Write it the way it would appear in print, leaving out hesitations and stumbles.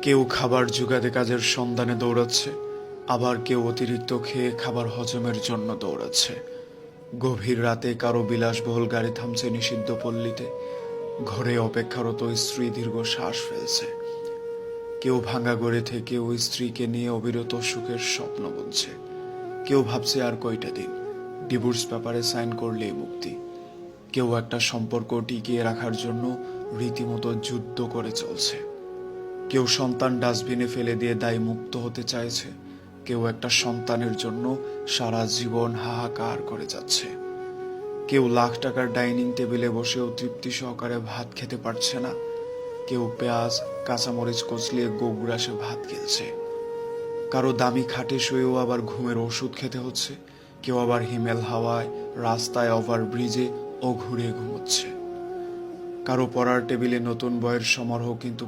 কেউ খাবার জোগাতে কাজের সন্ধানে দৌড়াচ্ছে, আবার কেউ অতিরিক্ত খেয়ে খাবার হজমের জন্য দৌড়াচ্ছে। গভীর রাতে কারো বিলাসবহুল গাড়ি থামছে নিষিদ্ধ পল্লীতে, ঘরে অপেক্ষারত স্ত্রী দীর্ঘ শ্বাস ফেলছে। কেউ ভাঙা গড়ে থেকে ওই স্ত্রীকে নিয়ে অবিরত সুখের স্বপ্ন বুনছে। কেউ ভাবছে আর কয়টা দিন, ডিভোর্স পেপারে সাইন করলেই মুক্তি। কেউ একটা সম্পর্ক টিকিয়ে রাখার জন্য রীতিমতো যুদ্ধ করে চলছে। কেউ সন্তান ডাস্টবিনে ফেলে দিয়ে দায় মুক্ত হতে চাইছে, কেউ একটা সন্তানের জন্য সারা জীবন হাহাকার করে যাচ্ছে। কেউ লাখ টাকার ডাইনিং টেবিলে বসেও তৃপ্তি সহকারে ভাত খেতে পারছে না, কেউ পেঁয়াজ কাঁচামরিচ কচলিয়ে গোগ্রাসে ভাত খেলছে। কারো দামি খাটে শুয়েও আবার ঘুমের ওষুধ খেতে হচ্ছে, কেউ আবার হিমেল হাওয়ায় রাস্তায় ওভারব্রিজে ও ঘুরে ঘুমোচ্ছে। কারো পড়ার টেবিলে নতুন বইয়ের সমারোহ, কিন্তু